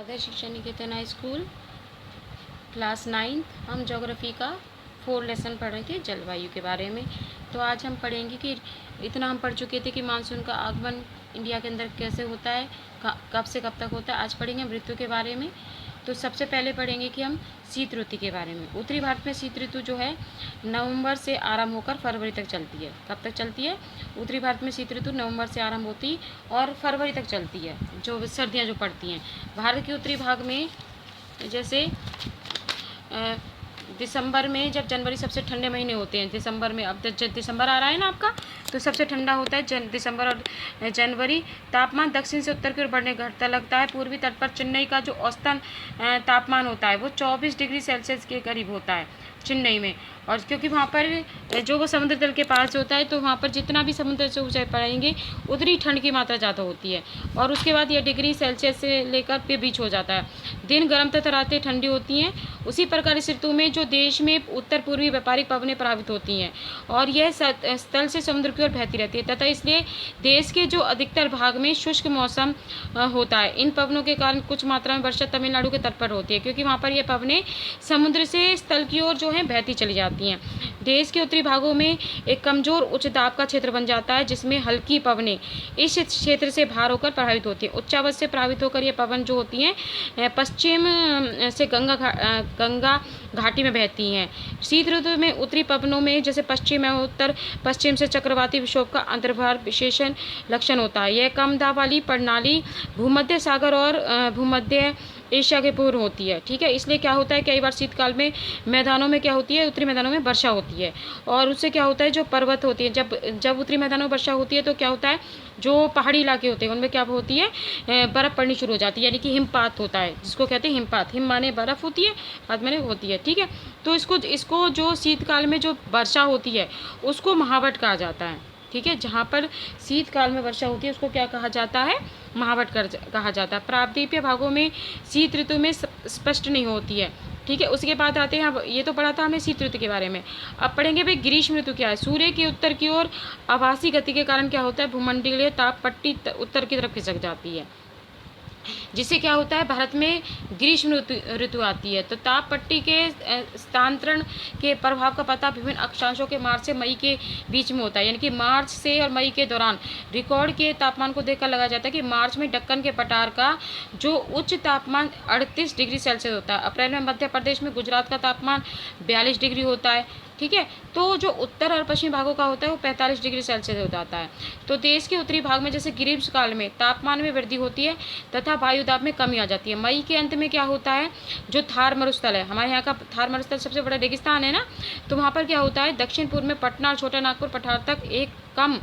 आदर्श शिक्षा निकेतन high school class 9 हम geography का 4 लेसन पढ़ रहे थे जलवायु के बारे में। तो आज हम पढ़ेंगे कि इतना हम पढ़ चुके थे कि मानसून का आगमन इंडिया के अंदर कैसे होता है, कब से कब तक होता है। आज पढ़ेंगे हम ऋतु के बारे में। तो सबसे पहले पढ़ेंगे कि हम शीत ऋतु के बारे में। उत्तरी भारत में शीत ऋतु जो है नवंबर से आरंभ होकर फरवरी तक चलती है। कब तक चलती है? उत्तरी भारत में शीत ऋतु नवंबर से आरंभ होती और फरवरी तक चलती है, जो सर्दियाँ जो पड़ती हैं। भारत के उत्तरी भाग में जैसे दिसंबर में, जब जनवरी सबसे ठंडे महीने होते हैं, दिसंबर में, अब दिसंबर आ रहा है ना आपका, तो सबसे ठंडा होता है दिसंबर और जनवरी। तापमान दक्षिण से उत्तर की ओर बढ़ने घटता लगता है। पूर्वी तट पर चेन्नई का जो औसतन तापमान होता है वो 24 डिग्री सेल्सियस के करीब होता है चेन्नई में। और क्योंकि वहाँ पर जो वो समुद्र तल के पास होता है, तो वहाँ पर जितना भी समुद्र से ऊंचाई पड़ेंगे उतनी ठंड की मात्रा ज़्यादा होती है। और उसके बाद यह डिग्री सेल्सियस से लेकर के बीच हो जाता है। दिन गर्म तथा रातें ठंडी होती हैं। उसी प्रकार इस ऋतु में जो देश में उत्तर पूर्वी व्यापारिक पवनें प्रभावित होती हैं और यह स्थल से समुद्र की ओर बहती रहती है, तथा इसलिए देश के जो अधिकतर भाग में शुष्क मौसम होता है। इन पवनों के कारण कुछ मात्रा में वर्षा तमिलनाडु के तट पर होती है, क्योंकि वहाँ पर यह पवनें समुद्र से स्थल की ओर जो है बहती चली जाती हैं। देश के उत्तरी भागों में एक कमजोर उच्च दाब का क्षेत्र बन जाता है, जिसमें हल्की पवनें इस क्षेत्र से भार होकर प्रभावित होती हैं। उच्चावच से प्रभावित होकर ये पवन जो होती हैं पश्चिम से गंगा घाटी में बहती हैं। शीत ऋतु में उत्तरी पवनों में जैसे पश्चिम एवं उत्तर पश्चिम से चक्रवाती विक्षोभ का अंतर्भार विशेषण लक्षण होता है। यह कम दाब वाली प्रणाली भूमध्य सागर और भूमध्य एशिया के पूर्व होती है। ठीक है, इसलिए क्या होता है, कई बार शीतकाल में मैदानों में क्या होती है, उत्तरी मैदानों में वर्षा होती है। और उससे क्या होता है, जो पर्वत होती है, जब उत्तरी मैदानों में वर्षा होती है तो क्या होता है, जो पहाड़ी इलाके होते हैं उनमें क्या होती है, बर्फ़ पड़नी शुरू हो जाती है, यानी कि हिमपात होता है, जिसको कहते हैं हिमपात। हिम माने बर्फ़ होती है, पात माने होती है। ठीक है, तो इसको जो शीतकाल में जो वर्षा होती है उसको महावट कहा जाता है। ठीक है, जहाँ पर शीतकाल में वर्षा होती है उसको क्या कहा जाता है, महावट कहा जाता है। प्रायद्वीपीय भागों में शीत ऋतु में स्पष्ट नहीं होती है। ठीक है, उसके बाद आते हैं, अब ये तो पढ़ा था हमने शीत ऋतु के बारे में। अब पढ़ेंगे भाई ग्रीष्म ऋतु क्या है। सूर्य के उत्तर की ओर आभासी गति के कारण क्या होता है, भूमंडलीय ताप पट्टी उत्तर की तरफ खिसक जाती है, जिससे क्या होता है, भारत में ग्रीष्म ऋतु आती है। तो ताप पट्टी के स्थानांतरण के प्रभाव का पता विभिन्न अक्षांशों के मार्च से मई के बीच में होता है, यानी कि मार्च से और मई के दौरान रिकॉर्ड के तापमान को देखकर लगाया जाता है कि मार्च में दक्कन के पठार का जो उच्च तापमान 38 डिग्री सेल्सियस होता है। अप्रैल में मध्य प्रदेश में गुजरात का तापमान 42 डिग्री होता है। ठीक है, तो जो उत्तर और पश्चिमी भागों का होता है वो 45 डिग्री सेल्सियस हो जाता है। तो देश के उत्तरी भाग में जैसे ग्रीष्म काल में तापमान में वृद्धि होती है तथा वायु दाब में कमी आ जाती है। मई के अंत में क्या होता है, जो थार मरुस्थल है, हमारे यहाँ का थार मरुस्थल सबसे बड़ा रेगिस्तान है ना, तो वहाँ पर क्या होता है, दक्षिण पूर्व में पटना और छोटा नागपुर पठार तक एक कम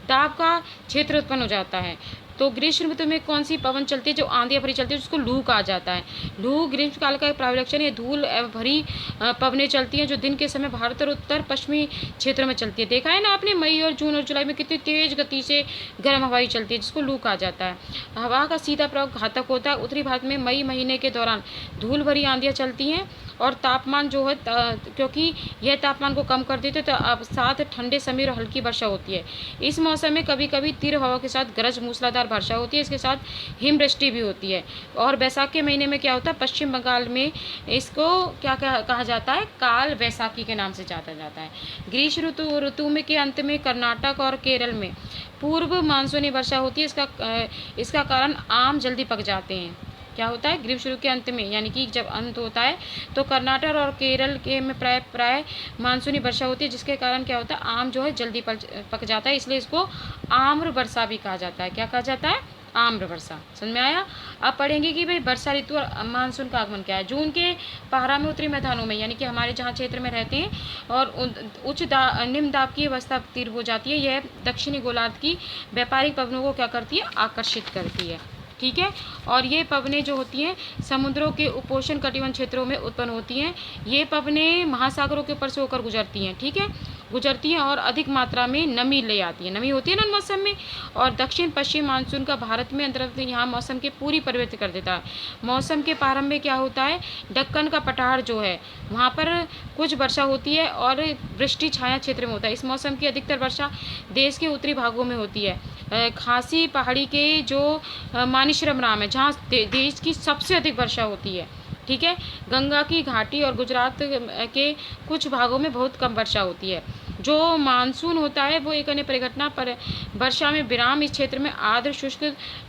दाब का क्षेत्र उत्पन्न हो जाता है। तो ग्रीष्म ऋतु में कौन सी पवन चलती है, जो आंधियाँ भरी चलती है, जिसको लू कहा जाता है। लू ग्रीष्म काल का एक प्राविलक्षण, ये धूल भरी पवनें चलती हैं जो दिन के समय भारत और उत्तर पश्चिमी क्षेत्रों में चलती है। देखा है ना आपने, मई और जून और जुलाई में कितनी तेज गति से गर्म हवाई चलती है, जिसको लू कहा जाता है। हवा का सीधा प्रभाव घातक होता है। उत्तरी भारत में मई महीने के दौरान धूल भरी आंधियाँ चलती हैं और तापमान जो है, क्योंकि यह तापमान को कम कर देते हैं, तो अब साथ ठंडे समीर और हल्की वर्षा होती है। इस मौसम में कभी कभी तीव्र हवा के साथ गरज मूसलाधार वर्षा होती है, इसके साथ हिमवृष्टि भी होती है। और बैसाख के महीने में क्या होता है, पश्चिम बंगाल में इसको क्या कहा जाता है, काल बैसाखी के नाम से जाना जाता है। ग्रीष्म ऋतु में के अंत में कर्नाटक और केरल में पूर्व मानसूनी वर्षा होती है। इसका कारण आम जल्दी पक जाते हैं। क्या होता है, ग्रीष्म ऋतु के अंत में, यानी कि जब अंत होता है तो कर्नाटक और केरल के में प्राय मानसूनी वर्षा होती है, जिसके कारण क्या होता है, आम जो है जल्दी पक जाता है, इसलिए इसको आम्र वर्षा भी कहा जाता है। क्या कहा जाता है, आम्र वर्षा। समझ में आया। अब पढ़ेंगे कि भाई वर्षा ऋतु और मानसून का आगमन क्या है। जून के पहरा में उत्तरी मैदानों में, यानी कि हमारे जहाँ क्षेत्र में रहते हैं, और निम्न दाब की अवस्था तीव्र हो जाती है। यह दक्षिणी गोलार्ध की व्यापारिक पवनों को क्या करती है, आकर्षित करती है। ठीक है, और ये पवनें जो होती हैं समुद्रों के उपोष्ण कटिबंध क्षेत्रों में उत्पन्न होती हैं। ये पवनें महासागरों के ऊपर से होकर गुजरती हैं। ठीक है, गुजरती हैं और अधिक मात्रा में नमी ले आती है। नमी होती है ना मौसम में, और दक्षिण पश्चिम मानसून का भारत में अंतर्गत यहाँ मौसम के पूरी परिवर्तित कर देता है। मौसम के प्रारंभ में क्या होता है, दक्कन का पठार जो है वहाँ पर कुछ वर्षा होती है और वृष्टि छाया क्षेत्र में होता है। इस मौसम की अधिकतर वर्षा देश के उत्तरी भागों में होती है। खासी पहाड़ी के जो मानिशरम राम है, जहाँ देश की सबसे अधिक वर्षा होती है। ठीक है, गंगा की घाटी और गुजरात के कुछ भागों में बहुत कम वर्षा होती है। जो मानसून होता है वो एक अन्य परिघटना पर वर्षा में विराम इस क्षेत्र में आर्द्र शुष्क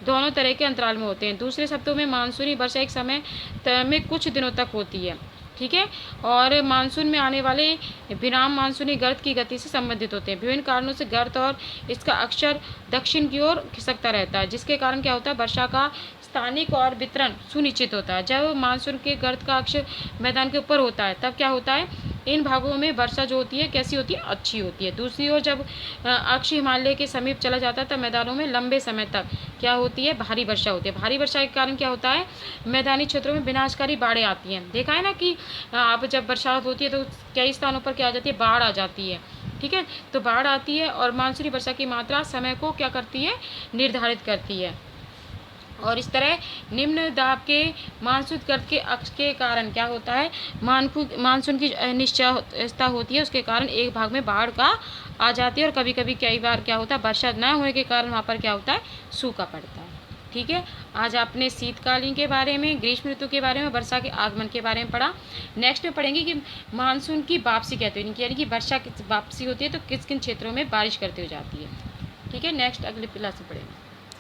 दोनों तरह के अंतराल में होते हैं। दूसरे शब्दों में मानसूनी वर्षा एक समय में कुछ दिनों तक होती है। ठीक है, और मानसून में आने वाले विराम मानसूनी गर्त की गति से संबंधित होते हैं। विभिन्न कारणों से गर्त और इसका अक्षर दक्षिण की ओर खिसकता रहता है, जिसके कारण क्या होता है, वर्षा का स्थानिक और वितरण सुनिश्चित होता है। जब मानसून के गर्त का अक्ष मैदान के ऊपर होता है तब क्या होता है, इन भागों में वर्षा जो होती है कैसी होती है, अच्छी होती है। दूसरी ओर जब अक्ष हिमालय के समीप चला जाता है तब मैदानों में लंबे समय तक क्या होती है, भारी वर्षा होती है। भारी वर्षा के कारण क्या होता है, मैदानी क्षेत्रों में विनाशकारी बाढ़ें आती हैं। देखा है ना कि अब जब बरसात होती है तो कई स्थानों पर क्या आ जाती है, बाढ़ आ जाती है। ठीक है, तो बाढ़ आती है और मानसूनी वर्षा की मात्रा समय को क्या करती है, निर्धारित करती है। और इस तरह निम्न दाब के मानसून गर्त के अक्ष के कारण क्या होता है, मानसून की अनिश्चितता होती है, उसके कारण एक भाग में बाढ़ का आ जाती है और कभी कभी कई बार क्या होता है, वर्षा न होने के कारण वहाँ पर क्या होता है, सूखा पड़ता है। ठीक है, आज आपने शीतकालीन के बारे में, ग्रीष्म ऋतु के बारे में, वर्षा के आगमन के बारे में पढ़ा। नेक्स्ट में पढ़ेंगे कि मानसून की वापसी कहते हैं, यानी कि वर्षा की वापसी होती है तो किस किन क्षेत्रों में बारिश करती हो जाती है। ठीक है, नेक्स्ट अगले क्लास में पढ़ेंगे।